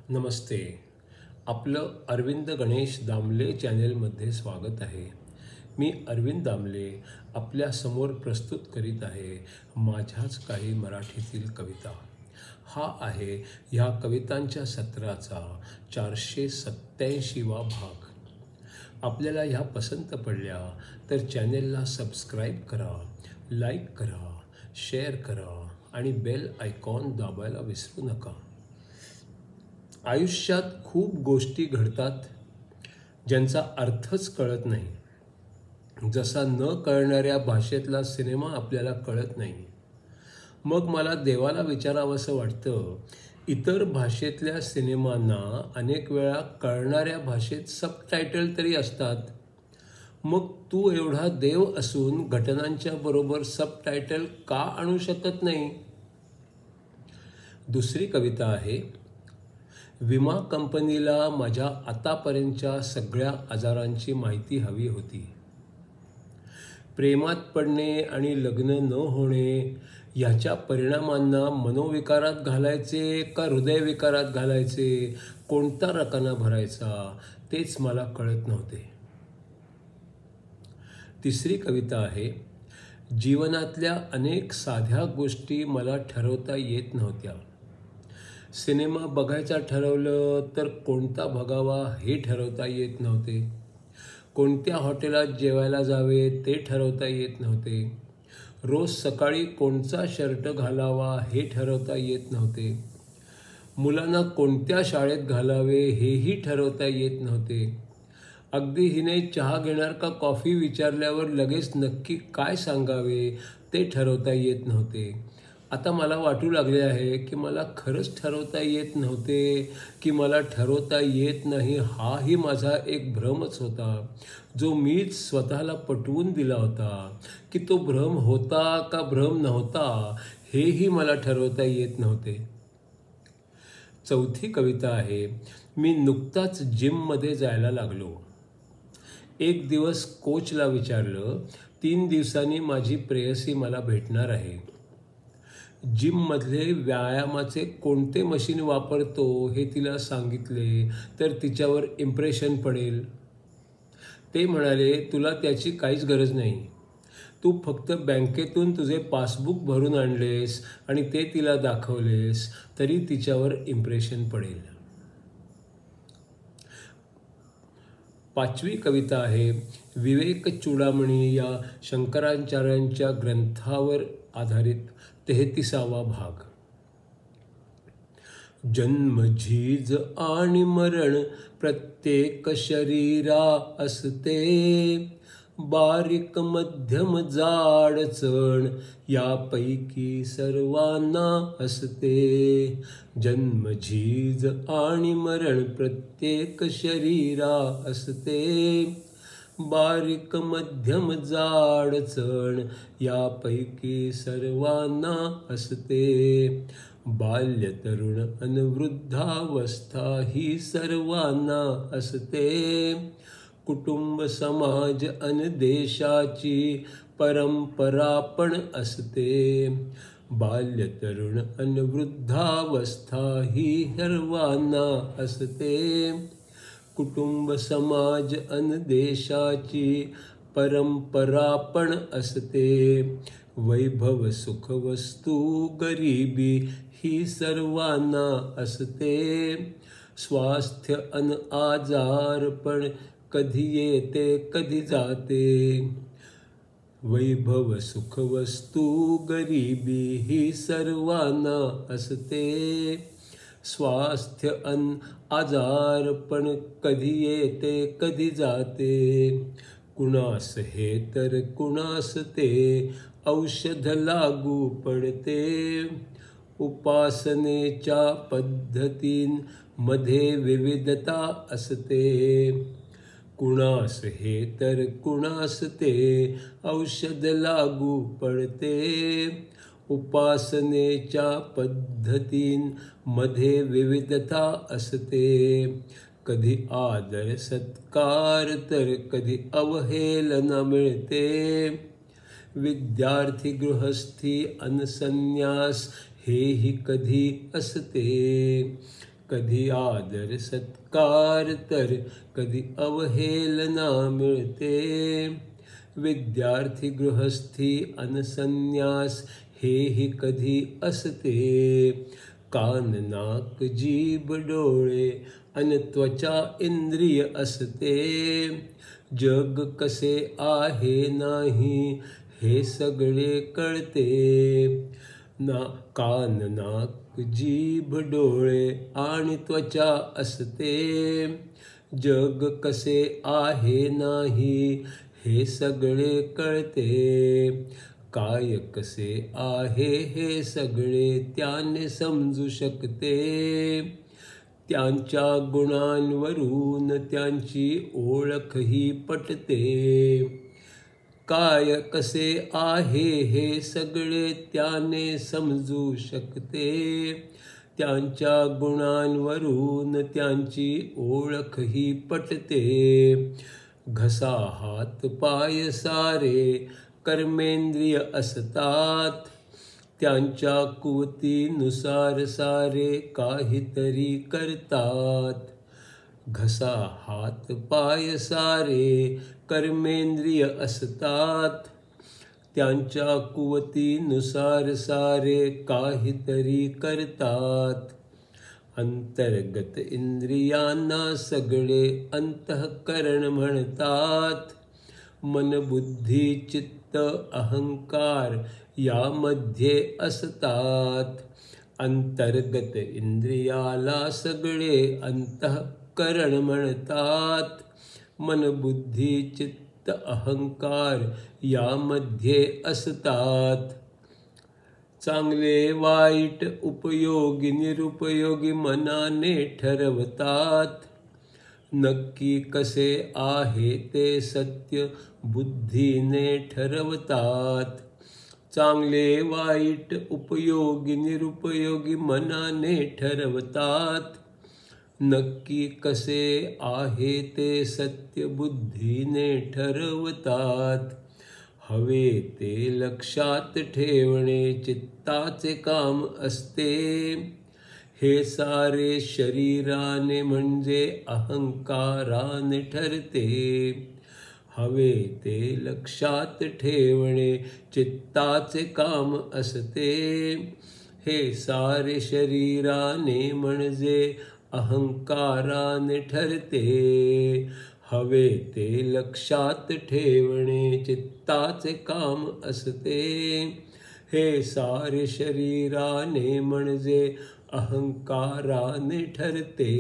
नमस्ते. आपलं अरविंद गणेश दामले चॅनेलमध्ये स्वागत आहे. मी अरविंद दामले आपल्या समोर प्रस्तुत करीत आहे माझ्याच काही मराठीतील कविता. हा आहे ह्या कवितांच्या सत्राचा 487वा भाग. आपल्याला ह्या पसंत पडल्या तर चॅनेलला सबस्क्राईब करा, लाईक करा, शेअर करा आणि बेल आयकॉन दाबायला विसरू नका. आयुष्यात खूप गोष्टी घडतात ज्यांचा अर्थच कळत नाही. जसा न कळणाऱ्या भाषेतला सिनेमा आपल्याला कळत नाही. मग मला देवाला विचारावंसं वाटतं, इतर भाषेतल्या सिनेमांना अनेक वेळा कळणाऱ्या भाषेत सबटायटल तरी असतात. मग तू एवढा देव असून घटनांच्या बरोबर सबटायटल का आणू शकत नाही? दुसरी कविता आहे. विमा कंपनीला माझ्या आतापर्यंतच्या सगळ्या आजारांची माहिती हवी होती. प्रेमात पडणे आणि लग्न न होणे ह्याच्या परिणामांना मनोविकारात घालायचे का हृदयविकारात घालायचे, कोणता रकाना भरायचा तेच मला कळत नव्हते. तिसरी कविता आहे. जीवनातल्या अनेक साध्या गोष्टी मला ठरवता येत नव्हत्या. सिनेमा बघायचा ठरवलं तर कोणता बघावा हे ठरवता येत नव्हते. कोणत्या हॉटेलात जेवायला जावे ते ठरवता येत नव्हते. रोज सकाळी कोणता शर्ट घालावा हे ठरवता येत नव्हते. मुलांना कोणत्या शाळेत घालावे हेही ठरवता येत नव्हते. अगदी हिने चहा घेणार का कॉफी विचारल्यावर लगेच नक्की काय सांगावे ते ठरवता येत नव्हते. आता मला वाटू लागले आहे की मला खरंच ठरवता येत नव्हते की मला ठरवता येत नाही हाही माझा एक भ्रमच होता, जो मीच स्वतःला पटवून दिला होता. की तो भ्रम होता का भ्रम नव्हता हेही मला ठरवता येत नव्हते. चौथी कविता आहे. मी नुकताच जिममध्ये जायला लागलो. एक दिवस कोचला विचारलं, 3 दिवसांनी माझी प्रेयसी मला भेटणार आहे. जिममधले व्यायामाचे कोणते मशीन वापरतो हे तिला सांगितले तर तिच्यावर इम्प्रेशन पडेल. ते म्हणाले, तुला त्याची काहीच गरज नाही. तू फक्त बँकेतून तुझे पासबुक भरून आणलेस आणि ते तिला दाखवलेस तरी तिच्यावर इम्प्रेशन पडेल. पाचवी कविता आहे. विवेक चूडामणी या शंकराचार्यांच्या ग्रंथावर आधारित 33वा भाग. जन्म झीज आणि मरण प्रत्येक शरीरा असते, बारीक मध्यम जाड चण यापैकी सर्वांना असते. जन्म झीज आणि मरण प्रत्येक शरीरा असते, बारीक मध्यम जाड चण यापैकी सर्वांना असते. बाल्य तरुण अन वृद्धावस्था ही सर्वांना असते. कुटुंब समाज अन देशाची परंपरा पण असते. बाल्य तरुण अन वृद्धावस्था ही सर्वांना असते. कुटुंब समाज अन देशाची परंपरा पण असते. वैभव सुख वस्तू गरिबी ही सर्वांना असते. स्वास्थ्य अन आजार पण कधी येते कधी जाते. वैभव सुख वस्तू गरिबी ही सर्वांना असते. स्वास्थ्य अन आजार पण कधी येते कधी जाते. कुणास हे तर कुणास ते औषध लागू पडते. उपासनेच्या पद्धतींमध्ये विविधता असते. कुणास हे तर कुणास ते औषध लागू पडते. उपासनेच्या पद्धतींमध्ये विविधता असते. कधी आदर सत्कार तर कधी अवहेलना मिळते. विद्यार्थी गृहस्थी अन संन्यास हेही कधी असते. कधी आदर सत्कार तर कधी अवहेलना मिळते. विद्यार्थी गृहस्थी अनसन्यास हेही कधी असते. कान नाक जीभ डोळे अन त्वचा इंद्रिय असते. जग कसे आहे नाही हे सगळे कळते. कान नाक जीभ डोळे आणि त्वचा असते. जग कसे आहे नाही हे सगळे कळते. काय कसे आहे हे सगळे त्याने समजू शकते. त्यांच्या गुणांवरून त्यांची ओळखही पटते. काय कसे आहे हे सगळे त्याने समजू शकते. त्यांच्या गुणांवरून त्यांची ओळखही पटते. घसा हात पाय सारे कर्मेंद्रिय असतात. त्यांच्या कुवतीनुसार सारे काहीतरी करतात. घसा हात पाय सारे कर्मेंद्रिय असतात. त्यांच्या कुवतीनुसार सारे काहीतरी करतात. अंतर्गत इंद्रियांना सगळे अंतःकरण म्हणतात. मन बुद्धी चित्त अहंकार यामध्ये असतात. अंतर्गत इंद्रियाला सगळे अंतःकरण म्हणतात. मन बुद्धी चित्त अहंकार यामध्ये असतात. चांगले वाईट उपयोगी निरुपयोगी मनाने ठरवतात. नक्की कसे आहे ते सत्य बुद्धीने ठरवतात. चांगले वाईट उपयोगी निरुपयोगी मनाने ठरवतात. नक्की कसे आहे ते सत्य बुद्धीने ठरवतात. हवे ते लक्षात ठेवणे चित्ताचे काम असते. हे सारे शरीराने म्हणजे अहंकाराने ठरते. हवे ते लक्षात ठेवणे चित्ताचे काम असते. हे सारे शरीराने म्हणजे अहंकाराने ठरते. हवे ते लक्षात ठेवणे चित्ताचे काम असते. हे सारे शरीराने म्हणजे अहंकाराने ठरते.